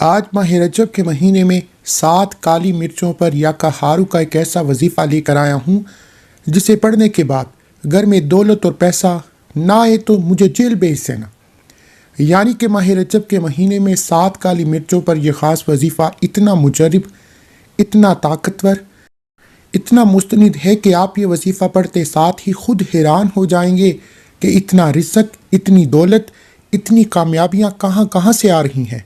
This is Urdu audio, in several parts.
آج ماہ رجب کے مہینے میں 7 کالی مرچوں پر یا کہارو کا ایک ایسا وظیفہ لے کر آیا ہوں جسے پڑھنے کے بعد گھر میں دولت اور پیسہ نہ آئے تو مجھے جیل بھیج دینا۔ یعنی کہ ماہ رجب کے مہینے میں 7 کالی مرچوں پر یہ خاص وظیفہ اتنا مجرب، اتنا طاقتور، اتنا مستند ہے کہ آپ یہ وظیفہ پڑھتے ساتھ ہی خود حیران ہو جائیں گے کہ اتنا رزق، اتنی دولت، اتنی کامیابیاں کہاں کہاں سے آ رہی ہیں۔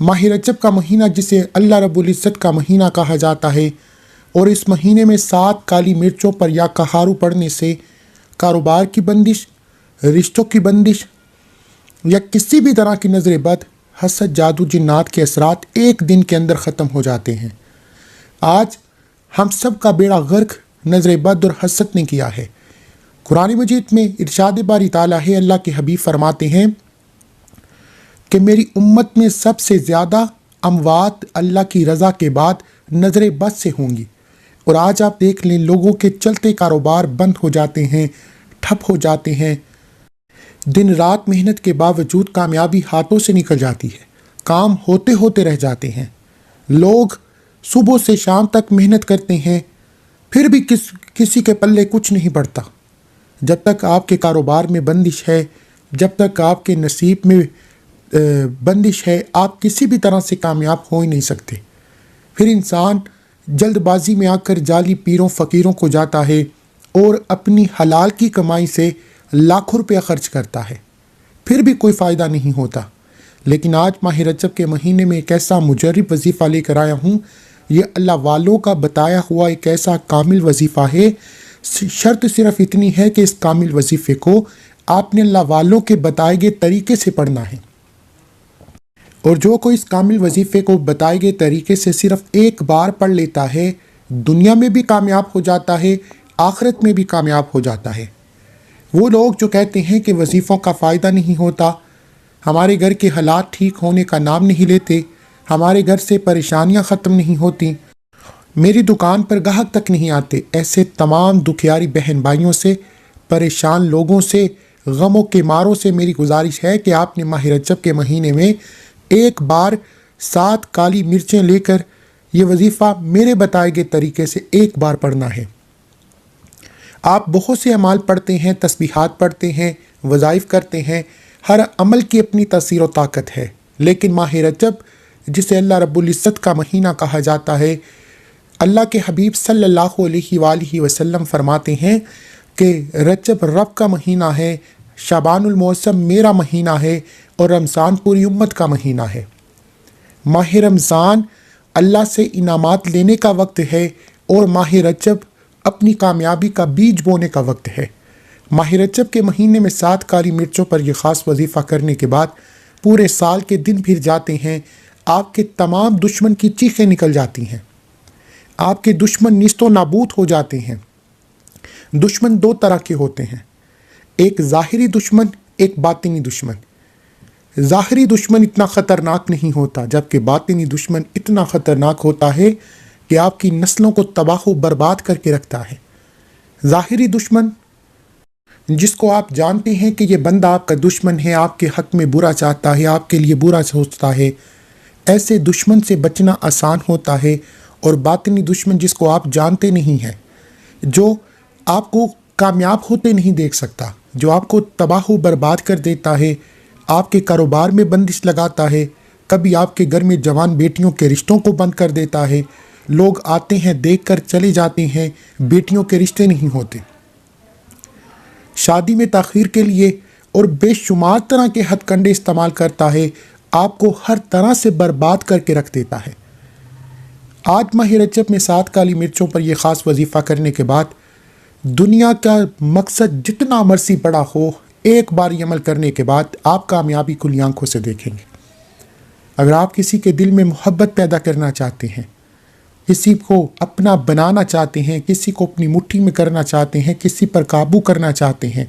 ماہ رجب کا مہینہ جسے اللہ رب العزت کا مہینہ کہا جاتا ہے، اور اس مہینے میں 7 کالی مرچوں پر یا کہارو پڑھنے سے کاروبار کی بندش، رشتوں کی بندش یا کسی بھی طرح کی نظر بد، حسد، جادو، جنات کے اثرات ایک دن کے اندر ختم ہو جاتے ہیں۔ آج ہم سب کا بیڑا غرق نظر بد اور حسد نے کیا ہے۔ قرآن مجید میں ارشاد باری تعالیٰ ہے، اللہ کے حبیب فرماتے ہیں کہ میری امت میں سب سے زیادہ اموات اللہ کی رضا کے بعد نظر بد سے ہوں گی۔ اور آج آپ دیکھ لیں، لوگوں کے چلتے کاروبار بند ہو جاتے ہیں، ٹھپ ہو جاتے ہیں، دن رات محنت کے باوجود کامیابی ہاتھوں سے نکل جاتی ہے، کام ہوتے ہوتے رہ جاتے ہیں۔ لوگ صبح سے شام تک محنت کرتے ہیں، پھر بھی کسی کے پلے کچھ نہیں پڑتا۔ جب تک آپ کے کاروبار میں بندش ہے، جب تک آپ کے نصیب میں بندش ہے، آپ کسی بھی طرح سے کامیاب ہو ہی نہیں سکتے۔ پھر انسان جلد بازی میں آ کر جعلی پیروں فقیروں کو جاتا ہے اور اپنی حلال کی کمائی سے لاکھوں روپیہ خرچ کرتا ہے، پھر بھی کوئی فائدہ نہیں ہوتا۔ لیکن آج ماہ رجب کے مہینے میں ایک ایسا مجرب وظیفہ لے کر آیا ہوں، یہ اللہ والوں کا بتایا ہوا ایک ایسا کامل وظیفہ ہے۔ شرط صرف اتنی ہے کہ اس کامل وظیفے کو آپ نے اللہ والوں کے بتائے گئے طریقے سے پڑھنا ہے، اور جو کوئی اس کامل وظیفے کو بتائے گئے طریقے سے صرف ایک بار پڑھ لیتا ہے، دنیا میں بھی کامیاب ہو جاتا ہے، آخرت میں بھی کامیاب ہو جاتا ہے۔ وہ لوگ جو کہتے ہیں کہ وظیفوں کا فائدہ نہیں ہوتا، ہمارے گھر کے حالات ٹھیک ہونے کا نام نہیں لیتے، ہمارے گھر سے پریشانیاں ختم نہیں ہوتی، میری دکان پر گاہک تک نہیں آتے، ایسے تمام دکھیاری بہن بھائیوں سے، پریشان لوگوں سے، غموں کے ماروں سے میری گزارش ہے کہ آپ نے ماہ رجب کے مہینے میں ایک بار 7 کالی مرچیں لے کر یہ وظیفہ میرے بتائے گئے طریقے سے ایک بار پڑھنا ہے۔ آپ بہت سے اعمال پڑھتے ہیں، تسبیحات پڑھتے ہیں، وظائف کرتے ہیں، ہر عمل کی اپنی تاثیر و طاقت ہے، لیکن ماہ رجب جسے اللہ رب العزت کا مہینہ کہا جاتا ہے، اللہ کے حبیب صلی اللہ علیہ وآلہ وسلم فرماتے ہیں کہ رجب رب کا مہینہ ہے، شعبان المعظم میرا مہینہ ہے، اور رمضان پوری امت کا مہینہ ہے۔ ماہ رمضان اللہ سے انعامات لینے کا وقت ہے، اور ماہ رجب اپنی کامیابی کا بیج بونے کا وقت ہے۔ ماہ رجب کے مہینے میں 7 کالی مرچوں پر یہ خاص وظیفہ کرنے کے بعد پورے سال کے دن پھر جاتے ہیں، آپ کے تمام دشمن کی چیخیں نکل جاتی ہیں، آپ کے دشمن نیست و نابود ہو جاتے ہیں۔ دشمن 2 طرح کے ہوتے ہیں، ایک ظاہری دشمن، ایک باطنی دشمن۔ ظاہری دشمن اتنا خطرناک نہیں ہوتا، جبکہ باطنی دشمن اتنا خطرناک ہوتا ہے کہ آپ کی نسلوں کو تباہ و برباد کر کے رکھتا ہے۔ ظاہری دشمن جس کو آپ جانتے ہیں کہ یہ بندہ آپ کا دشمن ہے، آپ کے حق میں برا چاہتا ہے، آپ کے لیے برا سوچتا ہے، ایسے دشمن سے بچنا آسان ہوتا ہے۔ اور باطنی دشمن جس کو آپ جانتے نہیں ہیں، جو آپ کو کامیاب ہوتے نہیں دیکھ سکتا، جو آپ کو تباہ و برباد کر دیتا ہے، آپ کے کاروبار میں بندش لگاتا ہے، کبھی آپ کے گھر میں جوان بیٹیوں کے رشتوں کو بند کر دیتا ہے، لوگ آتے ہیں دیکھ کر چلے جاتے ہیں، بیٹیوں کے رشتے نہیں ہوتے، شادی میں تاخیر کے لیے اور بے شمار طرح کے ہتھ کنڈے استعمال کرتا ہے، آپ کو ہر طرح سے برباد کر کے رکھ دیتا ہے۔ آج ماہ رجب میں 7 کالی مرچوں پر یہ خاص وظیفہ کرنے کے بعد دنیا کا مقصد جتنا مرضی بڑا ہو، ایک بار یہ عمل کرنے کے بعد آپ کامیابی کھلی آنکھوں سے دیکھیں گے۔ اگر آپ کسی کے دل میں محبت پیدا کرنا چاہتے ہیں، کسی کو اپنا بنانا چاہتے ہیں، کسی کو اپنی مٹھی میں کرنا چاہتے ہیں، کسی پر قابو کرنا چاہتے ہیں،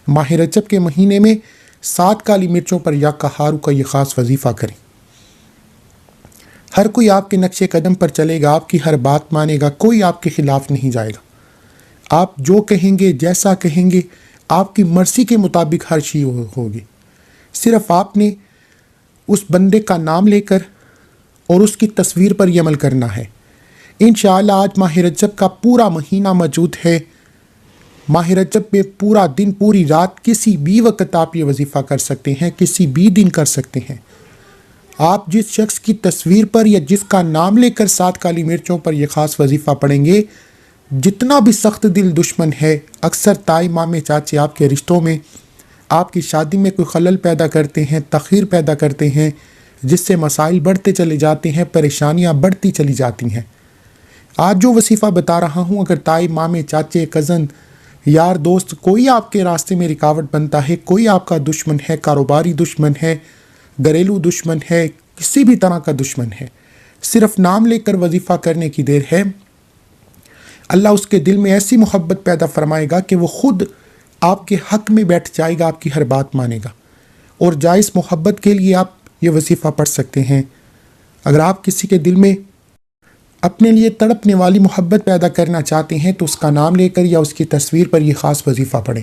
ماہ رجب کے مہینے میں 7 کالی مرچوں پر یا کہارو کا یہ خاص وظیفہ کریں۔ ہر کوئی آپ کے نقش قدم پر چلے گا، آپ کی ہر بات مانے گا، کوئی آپ کے خلاف نہیں جائے گا۔ آپ جو کہیں گے، جیسا کہیں گے، آپ کی مرضی کے مطابق ہر چیز ہوگی۔ صرف آپ نے اس بندے کا نام لے کر اور اس کی تصویر پر یہ عمل کرنا ہے۔ انشاءاللہ آج ماہ رجب کا پورا مہینہ موجود ہے۔ ماہ رجب میں پورا دن پوری رات کسی بھی وقت آپ یہ وظیفہ کر سکتے ہیں، کسی بھی دن کر سکتے ہیں۔ آپ جس شخص کی تصویر پر یا جس کا نام لے کر 7 کالی مرچوں پر یہ خاص وظیفہ پڑھیں گے، جتنا بھی سخت دل دشمن ہے، اکثر تائی مامے چاچے آپ کے رشتوں میں، آپ کی شادی میں کوئی خلل پیدا کرتے ہیں، تاخیر پیدا کرتے ہیں، جس سے مسائل بڑھتے چلے جاتے ہیں، پریشانیاں بڑھتی چلی جاتی ہیں۔ آج جو وظیفہ بتا رہا ہوں، اگر تائی مامے چاچے کزن یار دوست کوئی آپ کے راستے میں رکاوٹ بنتا ہے، کوئی آپ کا دشمن ہے، کاروباری دشمن ہے، گھریلو دشمن ہے، کسی بھی طرح کا دشمن ہے، صرف نام لے کر وظیفہ کرنے کی دیر ہے، اللہ اس کے دل میں ایسی محبت پیدا فرمائے گا کہ وہ خود آپ کے حق میں بیٹھ جائے گا، آپ کی ہر بات مانے گا۔ اور جائز محبت کے لیے آپ یہ وظیفہ پڑھ سکتے ہیں۔ اگر آپ کسی کے دل میں اپنے لیے تڑپنے والی محبت پیدا کرنا چاہتے ہیں تو اس کا نام لے کر یا اس کی تصویر پر یہ خاص وظیفہ پڑھیں۔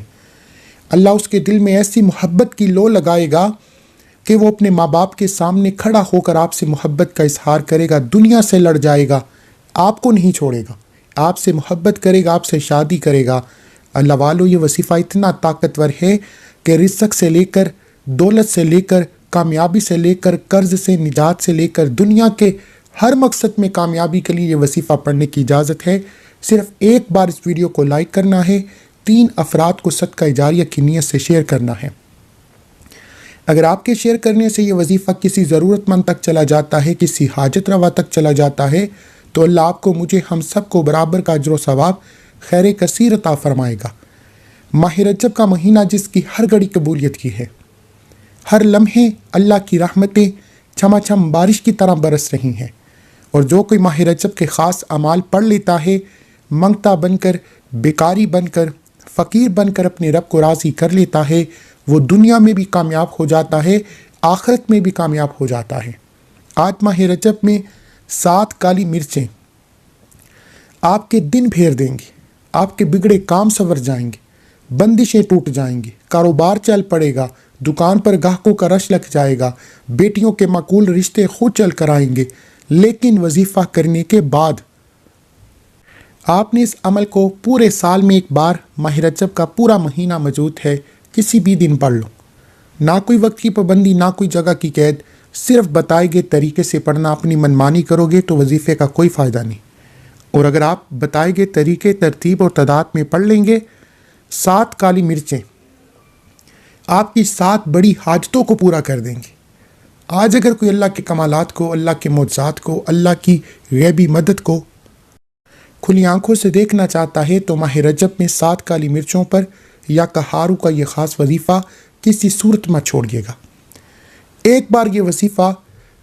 اللہ اس کے دل میں ایسی محبت کی لو لگائے گا کہ وہ اپنے ماں باپ کے سامنے کھڑا ہو کر آپ سے محبت کا اظہار کرے گا، دنیا سے لڑ جائے گا، آپ کو نہیں چھوڑے گا، آپ سے محبت کرے گا، آپ سے شادی کرے گا۔ اللہ والو، یہ وظیفہ اتنا طاقتور ہے کہ رزق سے لے کر، دولت سے لے کر، کامیابی سے لے کر، قرض سے نجات سے لے کر، دنیا کے ہر مقصد میں کامیابی کے لیے یہ وظیفہ پڑھنے کی اجازت ہے۔ صرف ایک بار اس ویڈیو کو لائک کرنا ہے، 3 افراد کو صدقہ جاریہ کی نیت سے شیئر کرنا ہے۔ اگر آپ کے شیئر کرنے سے یہ وظیفہ کسی ضرورت مند تک چلا جاتا ہے، کسی حاجت روا تک چلا جاتا ہے، تو اللہ آپ کو، مجھے، ہم سب کو برابر کا اجر و ثواب خیر کثیر عطا فرمائے گا۔ ماہ رجب کا مہینہ جس کی ہر گھڑی قبولیت کی ہے، ہر لمحے اللہ کی رحمتیں چھما چھم بارش کی طرح برس رہی ہیں، اور جو کوئی ماہ رجب کے خاص اعمال پڑھ لیتا ہے، منگتا بن کر، بیکاری بن کر، فقیر بن کر اپنے رب کو راضی کر لیتا ہے، وہ دنیا میں بھی کامیاب ہو جاتا ہے، آخرت میں بھی کامیاب ہو جاتا ہے۔ آج ماہ رجب میں 7 کالی مرچیں آپ کے دن پھیر دیں گے، آپ کے بگڑے کام سنور جائیں گے، بندشیں ٹوٹ جائیں گی، کاروبار چل پڑے گا، دکان پر گاہکوں کا رش لگ جائے گا، بیٹیوں کے معقول رشتے خود چل کر آئیں گے۔ لیکن وظیفہ کرنے کے بعد آپ نے اس عمل کو پورے سال میں ایک بار، ماہ رجب کا پورا مہینہ موجود ہے، کسی بھی دن پڑھ لو، نہ کوئی وقت کی پابندی، نہ کوئی جگہ کی قید، صرف بتائے گئے طریقے سے پڑھنا۔ اپنی منمانی کرو گے تو وظیفے کا کوئی فائدہ نہیں، اور اگر آپ بتائے گئے طریقے، ترتیب اور تعداد میں پڑھ لیں گے، 7 کالی مرچیں آپ کی 7 بڑی حاجتوں کو پورا کر دیں گے۔ آج اگر کوئی اللہ کے کمالات کو، اللہ کے معجزات کو، اللہ کی غیبی مدد کو کھلی آنکھوں سے دیکھنا چاہتا ہے تو ماہ رجب میں 7 کالی مرچوں پر یا کہارو کا یہ خاص وظیفہ کسی صورت میں چھوڑیے گا۔ ایک بار یہ وظیفہ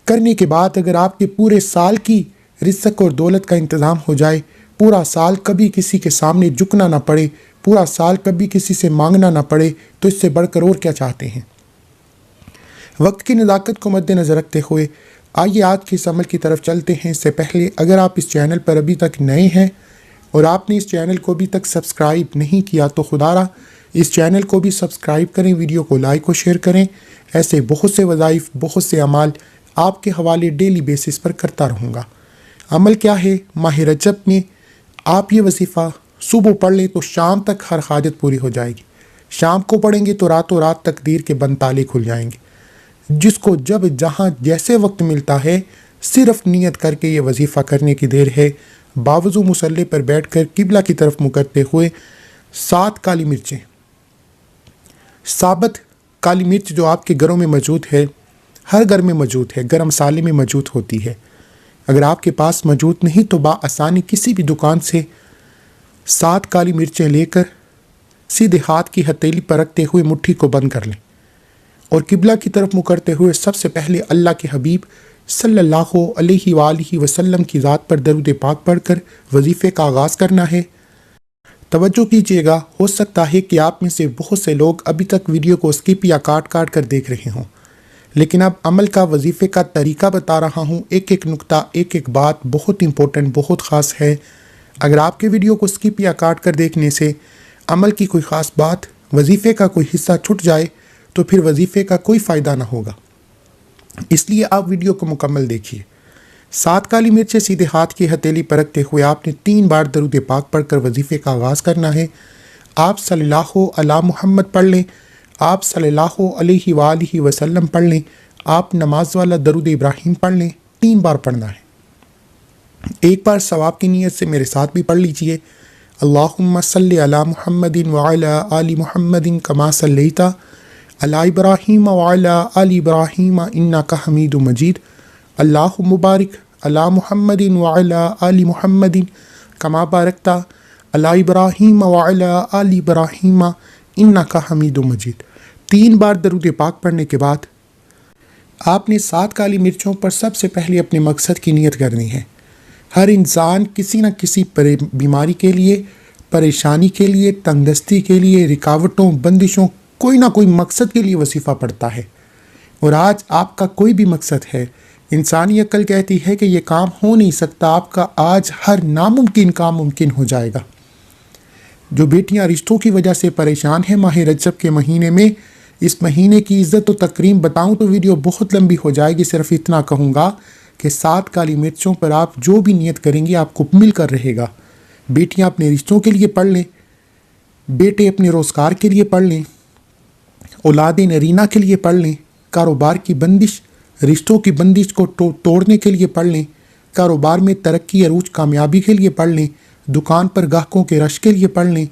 کرنے کے بعد اگر آپ کے پورے سال کی رزق اور دولت کا انتظام ہو جائے، پورا سال کبھی کسی کے سامنے جھکنا نہ پڑے، پورا سال کبھی کسی سے مانگنا نہ پڑے، تو اس سے بڑھ کر اور کیا چاہتے ہیں؟ وقت کی نزاکت کو مد نظر رکھتے ہوئے آئیے آج کے اس عمل کی طرف چلتے ہیں۔ اس سے پہلے اگر آپ اس چینل پر ابھی تک نئے ہیں اور آپ نے اس چینل کو ابھی تک سبسکرائب نہیں کیا تو خدا را اس چینل کو بھی سبسکرائب کریں، ویڈیو کو لائک و شیئر کریں۔ ایسے بہت سے وظائف، بہت سے اعمال آپ کے حوالے ڈیلی بیسس پر کرتا رہوں گا۔ عمل کیا ہے؟ ماہ رجب میں آپ یہ وظیفہ صبح پڑھ لیں تو شام تک ہر حاجت پوری ہو جائے گی، شام کو پڑھیں گے تو راتوں رات تقدیر کے بند تالے کھل جائیں گے۔ جس کو جب جہاں جیسے وقت ملتا ہے، صرف نیت کر کے یہ وظیفہ کرنے کی دیر ہے، باوضو مصلی پر بیٹھ کر قبلہ کی طرف منہ کرتے ہوئے 7 کالی مرچیں، ثابت کالی مرچ جو آپ کے گھروں میں موجود ہے، ہر گھر میں موجود ہے، گرم مسالے میں موجود ہوتی ہے، اگر آپ کے پاس موجود نہیں تو بآسانی کسی بھی دکان سے 7 کالی مرچیں لے کر سیدھے ہاتھ کی ہتھیلی پر رکھتے ہوئے مٹھی کو بند کر لیں، اور قبلہ کی طرف منہ کرتے ہوئے سب سے پہلے اللہ کے حبیب صلی اللہ علیہ وآلہ وسلم کی ذات پر درود پاک پڑھ کر وظیفے کا آغاز کرنا ہے۔ توجہ کیجیے گا، ہو سکتا ہے کہ آپ میں سے بہت سے لوگ ابھی تک ویڈیو کو اسکپ یا کاٹ کر دیکھ رہے ہوں، لیکن اب عمل کا، وظیفے کا طریقہ بتا رہا ہوں، ایک ایک نقطہ، ایک ایک بات بہت امپورٹنٹ، بہت خاص ہے۔ اگر آپ کے ویڈیو کو اسکپ یا کاٹ کر دیکھنے سے عمل کی کوئی خاص بات، وظیفے کا کوئی حصہ چھٹ جائے تو پھر وظیفے کا کوئی فائدہ نہ ہوگا، اس لیے آپ ویڈیو کو مکمل دیکھیے۔ 7 کالی مرچیں سیدھے ہاتھ کی ہتھیلی پر رکھتے ہوئے آپ نے 3 بار درود پاک پڑھ کر وظیفے کا آغاز کرنا ہے۔ آپ صلی اللہ علی محمد پڑھ لیں، آپ صلی اللہ علیہ وآلہ وسلم پڑھ لیں، آپ نماز والا درود ابراہیم پڑھ لیں، 3 بار پڑھنا ہے۔ ایک بار ثواب کی نیت سے میرے ساتھ بھی پڑھ لیجئے۔ اللہم صلی علی محمد وعلی آل محمد کما صلیت علی ابراہیم وعلی آل ابراہیم انک حمید مجید۔ اللہم بارک علی محمد وعلی آل محمد کما بارکت علی ابراہیم وعلی آل ابراہیم انک حمید مجید۔ 3 بار درود پاک پڑھنے کے بعد آپ نے 7 کالی مرچوں پر سب سے پہلے اپنے مقصد کی نیت کرنی ہے۔ ہر انسان کسی نہ کسی بیماری کے لیے، پریشانی کے لیے، تنگدستی کے لیے، رکاوٹوں، بندشوں، کوئی نہ کوئی مقصد کے لیے وظیفہ پڑھتا ہے۔ اور آج آپ کا کوئی بھی مقصد ہے، انسانی عقل کہتی ہے کہ یہ کام ہو نہیں سکتا، آپ کا آج ہر ناممکن کام ممکن ہو جائے گا۔ جو بیٹیاں رشتوں کی وجہ سے پریشان ہیں ماہ رجب کے مہینے میں، اس مہینے کی عزت و تکریم بتاؤں تو ویڈیو بہت لمبی ہو جائے گی، صرف اتنا کہوں گا کہ 7 کالی مرچوں پر آپ جو بھی نیت کریں گے آپ کو مل کر رہے گا۔ بیٹیاں اپنے رشتوں کے لیے پڑھ لیں، بیٹے اپنے روزگار کے لیے پڑھ لیں، اولاد نرینہ کے لیے پڑھ لیں، کاروبار کی بندش، رشتوں کی بندش کو توڑنے کے لیے پڑھ لیں، کاروبار میں ترقی عروج کامیابی کے لیے پڑھ لیں، دکان پر گاہکوں کے رش کے لیے پڑھ لیں۔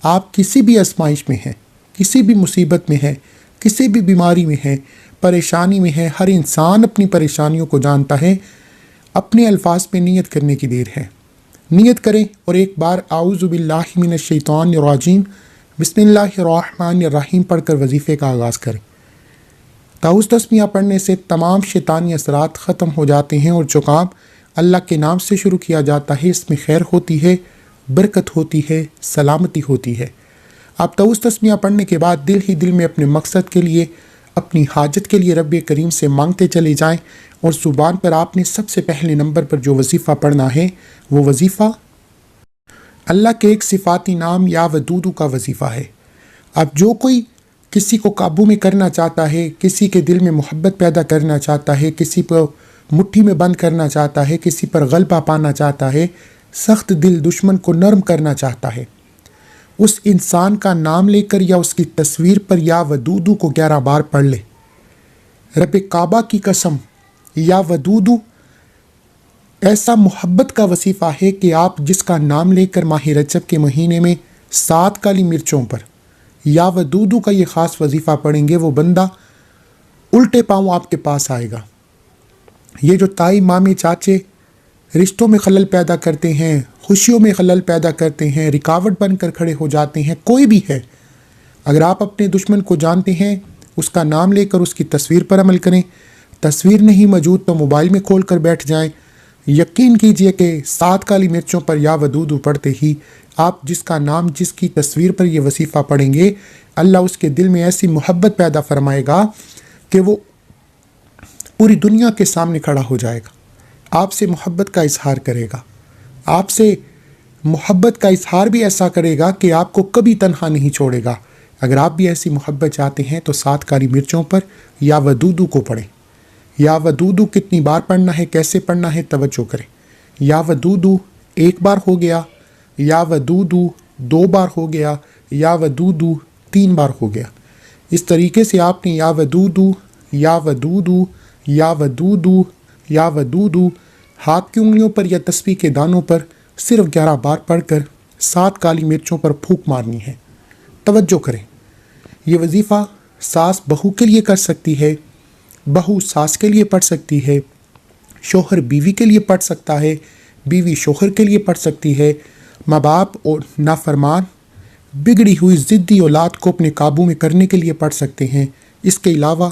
آپ کسی بھی آزمائش میں ہیں، کسی بھی مصیبت میں ہیں، کسی بھی بیماری میں ہیں، پریشانی میں ہے، ہر انسان اپنی پریشانیوں کو جانتا ہے۔ اپنے الفاظ میں نیت کرنے کی دیر ہے۔ نیت کریں اور ایک بار اعوذ باللہ من الشیطان الرجیم بسم اللہ الرحمن الرحیم پڑھ کر وظیفے کا آغاز کریں۔ تعوذ تسمیہ پڑھنے سے تمام شیطانی اثرات ختم ہو جاتے ہیں، اور جو کام اللہ کے نام سے شروع کیا جاتا ہے اس میں خیر ہوتی ہے، برکت ہوتی ہے، سلامتی ہوتی ہے۔ آپ تعوذ تسمیہ پڑھنے کے بعد دل ہی دل میں اپنے مقصد کے لیے، اپنی حاجت کے لیے رب کریم سے مانگتے چلے جائیں، اور زبان پر آپ نے سب سے پہلے نمبر پر جو وظیفہ پڑھنا ہے وہ وظیفہ اللہ کے ایک صفاتی نام یا ودودو کا وظیفہ ہے۔ اب جو کوئی کسی کو قابو میں کرنا چاہتا ہے، کسی کے دل میں محبت پیدا کرنا چاہتا ہے، کسی کو مٹھی میں بند کرنا چاہتا ہے، کسی پر غلبہ پانا چاہتا ہے، سخت دل دشمن کو نرم کرنا چاہتا ہے، اس انسان کا نام لے کر یا اس کی تصویر پر یا ودودو کو 11 بار پڑھ لے۔ رب کعبہ کی قسم، یا ودودو ایسا محبت کا وظیفہ ہے کہ آپ جس کا نام لے کر ماہ رجب کے مہینے میں 7 کالی مرچوں پر یا ودودو کا یہ خاص وظیفہ پڑھیں گے، وہ بندہ الٹے پاؤں آپ کے پاس آئے گا۔ یہ جو تائی مامے چاچے رشتوں میں خلل پیدا کرتے ہیں، خوشیوں میں خلل پیدا کرتے ہیں، رکاوٹ بن کر کھڑے ہو جاتے ہیں، کوئی بھی ہے، اگر آپ اپنے دشمن کو جانتے ہیں، اس کا نام لے کر اس کی تصویر پر عمل کریں۔ تصویر نہیں موجود تو موبائل میں کھول کر بیٹھ جائیں۔ یقین کیجئے کہ 7 کالی مرچوں پر یا ودودو پڑھتے ہی آپ جس کا نام، جس کی تصویر پر یہ وظیفہ پڑھیں گے، اللہ اس کے دل میں ایسی محبت پیدا فرمائے گا کہ وہ پوری دنیا کے سامنے کھڑا ہو جائے گا، آپ سے محبت کا اظہار کرے گا، آپ سے محبت کا اظہار بھی ایسا کرے گا کہ آپ کو کبھی تنہا نہیں چھوڑے گا۔ اگر آپ بھی ایسی محبت چاہتے ہیں تو 7 کالی مرچوں پر یا ودودو کو پڑھیں۔ یا ودودو کتنی بار پڑھنا ہے، کیسے پڑھنا ہے، توجہ کریں۔ یا ودودو 1 بار ہو گیا، یا ودودو 2 بار ہو گیا، یا ودودو 3 بار ہو گیا۔ اس طریقے سے آپ نے یا ودودو، یا ودودو، یا ودودو، یا ودودو ہاتھ کی انگلیوں پر یا تسبیح کے دانوں پر صرف 11 بار پڑھ کر 7 کالی مرچوں پر پھونک مارنی ہے۔ توجہ کریں، یہ وظیفہ ساس بہو کے لیے کر سکتی ہے، بہو ساس کے لیے پڑھ سکتی ہے، شوہر بیوی کے لیے پڑھ سکتا ہے، بیوی شوہر کے لیے پڑھ سکتی ہے، ماں باپ اور نافرمان بگڑی ہوئی ضدی اولاد کو اپنے قابو میں کرنے کے لیے پڑھ سکتے ہیں۔ اس کے علاوہ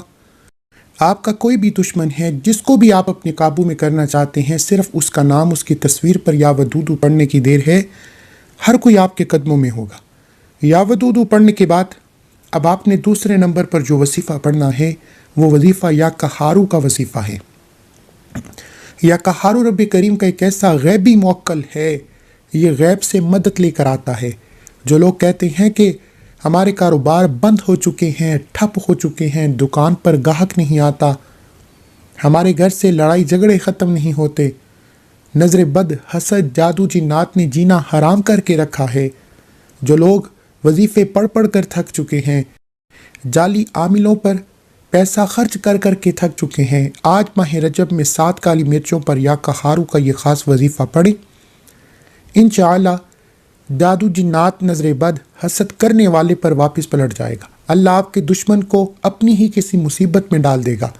آپ کا کوئی بھی دشمن ہے جس کو بھی آپ اپنے قابو میں کرنا چاہتے ہیں، صرف اس کا نام، اس کی تصویر پر یا ودودو پڑھنے کی دیر ہے، ہر کوئی آپ کے قدموں میں ہوگا۔ یا ودودو پڑھنے کے بعد اب آپ نے دوسرے نمبر پر جو وظیفہ پڑھنا ہے وہ وظیفہ یا قہارو کا وظیفہ ہے۔ یا قہارو رب کریم کا ایک ایسا غیبی موکل ہے، یہ غیب سے مدد لے کر آتا ہے۔ جو لوگ کہتے ہیں کہ ہمارے کاروبار بند ہو چکے ہیں، ٹھپ ہو چکے ہیں، دکان پر گاہک نہیں آتا، ہمارے گھر سے لڑائی جھگڑے ختم نہیں ہوتے۔ نظر بد، حسد، جادو جنات نے جینا حرام کر کے رکھا ہے۔ جو لوگ وظیفے پڑھ پڑھ کر تھک چکے ہیں، جعلی عاملوں پر پیسہ خرچ کر کر کے تھک چکے ہیں، آج ماہ رجب میں 7 کالی مرچوں پر یا کہارو کا یہ خاص وظیفہ پڑھیں۔ انشاءاللہ جادو جنات، نظر بد، حسد کرنے والے پر واپس پلٹ جائے گا۔ اللہ آپ کے دشمن کو اپنی ہی کسی مصیبت میں ڈال دے گا،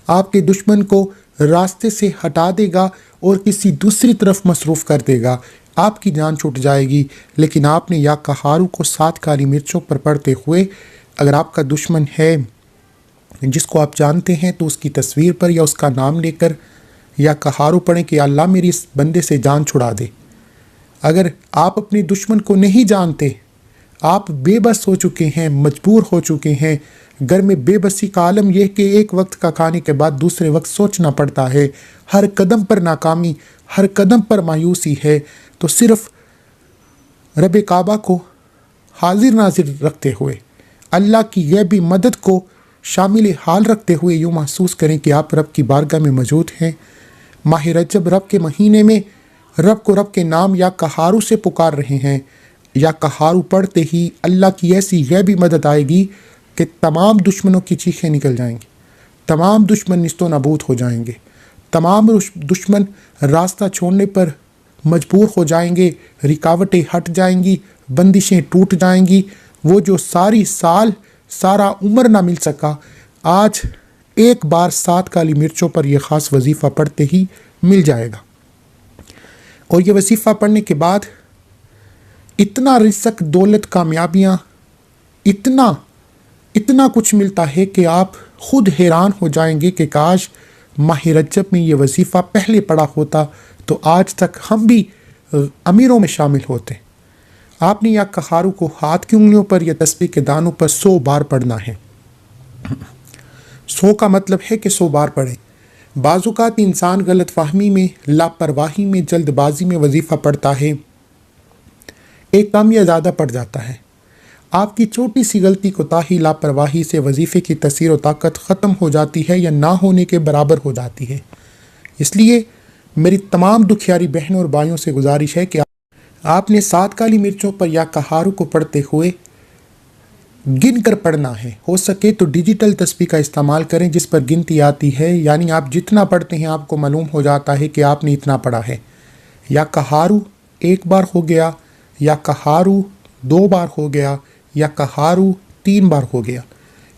آپ کے دشمن کو راستے سے ہٹا دے گا اور کسی دوسری طرف مصروف کر دے گا۔ آپ کی جان چھوٹ جائے گی، لیکن آپ نے یا کہارو کو 7 کالی مرچوں پر پڑھتے ہوئے، اگر آپ کا دشمن ہے جس کو آپ جانتے ہیں تو اس کی تصویر پر یا اس کا نام لے کر یا کہارو پڑھیں کہ اللہ میری اس بندے سے جان چھڑا دے۔ اگر آپ اپنے دشمن کو نہیں جانتے، آپ بے بس ہو چکے ہیں، مجبور ہو چکے ہیں، گھر میں بے بسی کا عالم یہ کہ ایک وقت کا کھانے کے بعد دوسرے وقت سوچنا پڑتا ہے، ہر قدم پر ناکامی، ہر قدم پر مایوسی ہے، تو صرف رب کعبہ کو حاضر ناظر رکھتے ہوئے، اللہ کی غیبی مدد کو شامل حال رکھتے ہوئے یوں محسوس کریں کہ آپ رب کی بارگاہ میں موجود ہیں۔ ماہ رجب رب کے مہینے میں رب کو رب کے نام یا کہارو سے پکار رہے ہیں۔ یا کہارو پڑھتے ہی اللہ کی ایسی غیبی مدد آئے گی کہ تمام دشمنوں کی چیخیں نکل جائیں گی، تمام دشمن نیست و نابود ہو جائیں گے، تمام دشمن راستہ چھوڑنے پر مجبور ہو جائیں گے، رکاوٹیں ہٹ جائیں گی، بندشیں ٹوٹ جائیں گی۔ وہ جو سارا عمر نہ مل سکا، آج ایک بار 7 کالی مرچوں پر یہ خاص وظیفہ پڑھتے ہی مل جائے گا۔ اور یہ وظیفہ پڑھنے کے بعد اتنا رزق، دولت، کامیابیاں، اتنا کچھ ملتا ہے کہ آپ خود حیران ہو جائیں گے کہ کاش ماہ رجب میں یہ وظیفہ پہلے پڑھا ہوتا تو آج تک ہم بھی امیروں میں شامل ہوتے۔ آپ نے یا کہارو کو ہاتھ کی انگلیوں پر یا تسبیح کے دانوں پر 100 بار پڑھنا ہے۔ 100 کا مطلب ہے کہ 100 بار پڑھیں۔ بعض اوقات انسان غلط فہمی میں، لاپرواہی میں، جلد بازی میں وظیفہ پڑھتا ہے، ایک کم یا زیادہ پڑھ جاتا ہے۔ آپ کی چھوٹی سی غلطی، کوتاہی، لاپرواہی سے وظیفے کی تاثیر و طاقت ختم ہو جاتی ہے یا نہ ہونے کے برابر ہو جاتی ہے۔ اس لیے میری تمام دکھیاری بہنوں اور بھائیوں سے گزارش ہے کہ آپ نے 7 کالی مرچوں پر یا کہارو کو پڑھتے ہوئے گن کر پڑھنا ہے۔ ہو سکے تو ڈیجیٹل تسبیح کا استعمال کریں جس پر گنتی آتی ہے، یعنی آپ جتنا پڑھتے ہیں آپ کو معلوم ہو جاتا ہے کہ آپ نے اتنا پڑھا ہے۔ یا کہارو 1 بار ہو گیا، یا کہارو 2 بار ہو گیا، یا کہارو 3 بار ہو گیا۔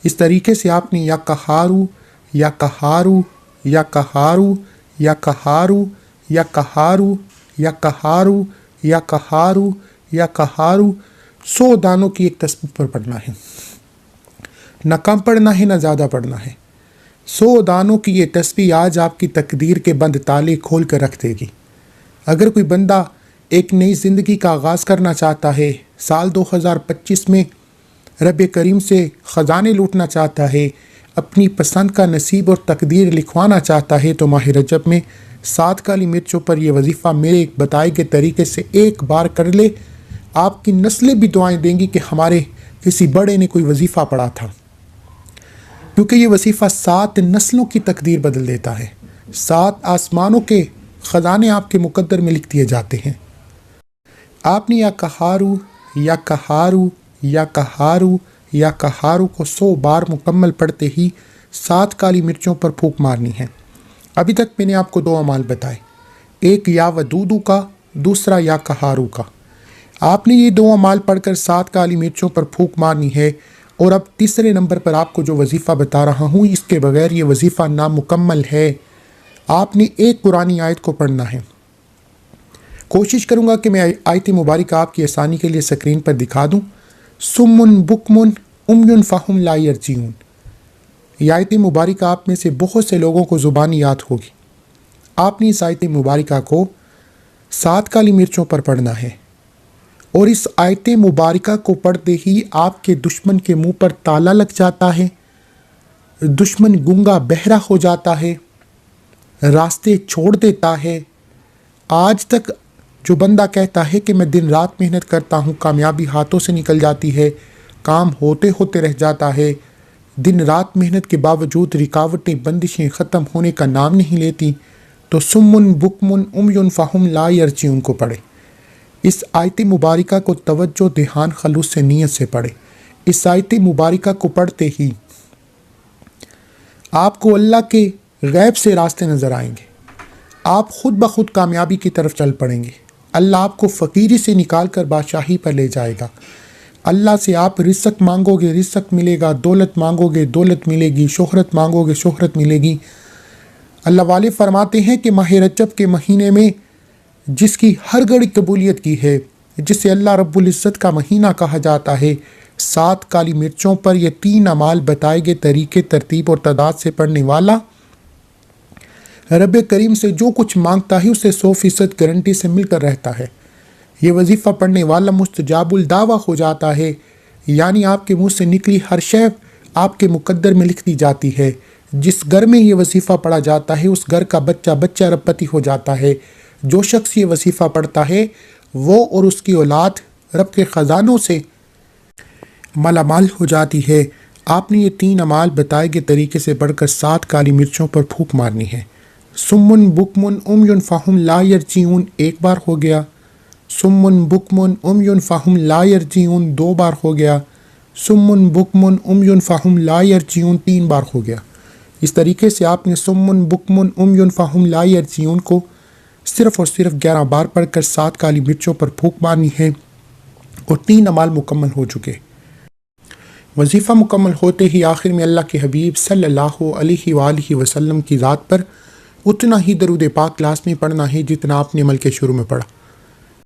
اس طریقے سے آپ نے یا کہارو، یا کہارو، یا کہارو، یا کہارو، یا کہارو، یا کہارو، یا کہارو، یا کہارو 100 دانوں کی ایک تسبیح پر پڑھنا ہے۔ نہ کم پڑھنا ہے نہ زیادہ پڑھنا ہے۔ 100 دانوں کی یہ تسبیح آج آپ کی تقدیر کے بند تالے کھول کر رکھ دے گی۔ اگر کوئی بندہ ایک نئی زندگی کا آغاز کرنا چاہتا ہے، سال 2025 میں رب کریم سے خزانے لوٹنا چاہتا ہے، اپنی پسند کا نصیب اور تقدیر لکھوانا چاہتا ہے، تو ماہ رجب میں 7 کالی مرچوں پر یہ وظیفہ میرے بتائے گئے طریقے سے ایک بار کر لے، آپ کی نسلیں بھی دعائیں دیں گی کہ ہمارے کسی بڑے نے کوئی وظیفہ پڑھا تھا، کیونکہ یہ وظیفہ 7 نسلوں کی تقدیر بدل دیتا ہے۔ 7 آسمانوں کے خزانے آپ کے مقدر میں لکھ دیے جاتے ہیں۔ آپ نے یا کہارو، یا کہارو، یا کہارو، یا کہارو کو 100 بار مکمل پڑھتے ہی 7 کالی مرچوں پر پھونک مارنی ہے۔ ابھی تک میں نے آپ کو 2 اعمال بتائے، ایک یا ودودو کا، دوسرا یا کہارو کا۔ آپ نے یہ 2 اعمال پڑھ کر 7 کالی مرچوں پر پھونک مارنی ہے، اور اب تیسرے نمبر پر آپ کو جو وظیفہ بتا رہا ہوں، اس کے بغیر یہ وظیفہ نامکمل ہے۔ آپ نے ایک قرآنی آیت کو پڑھنا ہے۔ کوشش کروں گا کہ میں آیت مبارکہ آپ کی آسانی کے لیے سکرین پر دکھا دوں۔ سمن بکمن امیون فہم لا یرجعون۔ یہ آیت مبارکہ آپ میں سے بہت سے لوگوں کو زبانی یاد ہوگی۔ آپ نے اس آیت مبارکہ کو 7 کالی مرچوں پر پڑھنا ہے، اور اس آیت مبارکہ کو پڑھتے ہی آپ کے دشمن کے منہ پر تالا لگ جاتا ہے، دشمن گنگا بہرا ہو جاتا ہے، راستے چھوڑ دیتا ہے۔ آج تک جو بندہ کہتا ہے کہ میں دن رات محنت کرتا ہوں، کامیابی ہاتھوں سے نکل جاتی ہے، کام ہوتے ہوتے رہ جاتا ہے، دن رات محنت کے باوجود رکاوٹیں بندشیں ختم ہونے کا نام نہیں لیتی تو سمن بکمن امیون فہم لا یرجعون کو پڑھے۔ اس آیت مبارکہ کو توجہ دھیان خلوص سے نیت سے پڑھے۔ اس آیت مبارکہ کو پڑھتے ہی آپ کو اللہ کے غیب سے راستے نظر آئیں گے، آپ خود بخود کامیابی کی طرف چل پڑیں گے، اللہ آپ کو فقیری سے نکال کر بادشاہی پر لے جائے گا، اللہ سے آپ رزق مانگو گے رزق ملے گا، دولت مانگو گے دولت ملے گی، شہرت مانگو گے شہرت ملے گی۔ اللہ والے فرماتے ہیں کہ ماہ رجب کے مہینے میں جس کی ہر گھڑی قبولیت کی ہے، جسے اللہ رب العزت کا مہینہ کہا جاتا ہے، 7 کالی مرچوں پر یہ 3 اعمال بتائے گئے طریقے ترتیب اور تعداد سے پڑھنے والا رب کریم سے جو کچھ مانگتا ہے اسے 100% گارنٹی سے مل کر رہتا ہے۔ یہ وظیفہ پڑھنے والا مستجاب الدعویٰ ہو جاتا ہے، یعنی آپ کے منہ سے نکلی ہر شے آپ کے مقدر میں لکھ دی جاتی ہے۔ جس گھر میں یہ وظیفہ پڑھا جاتا ہے اس گھر کا بچہ رب پتی ہو جاتا ہے۔ جو شخص یہ وظیفہ پڑھتا ہے وہ اور اس کی اولاد رب کے خزانوں سے مالا مال ہو جاتی ہے۔ آپ نے یہ 3 اعمال بتائے گئے طریقے سے پڑھ کر 7 کالی مرچوں پر پھونک مارنی ہے۔ سمن بکمن امیون فہم لا یرجعون 1 بار ہو گیا، سمن بکمن امیون فہم لا یرجعون 2 بار ہو گیا، سمن بکمن امیون فہم لا یرجعون 3 بار ہو گیا۔ اس طریقے سے آپ نے سمن بکمن امیون فہم لا یرجعون کو صرف اور صرف 11 بار پڑھ کر 7 کالی مرچوں پر پھونک مارنی ہے اور 3 اعمال مکمل ہو چکے۔ وظیفہ مکمل ہوتے ہی آخر میں اللہ کے حبیب صلی اللہ علیہ وآلہ وسلم کی ذات پر اتنا ہی درود پاک لازمی پڑھنا ہے جتنا آپ نے عمل کے شروع میں پڑھا۔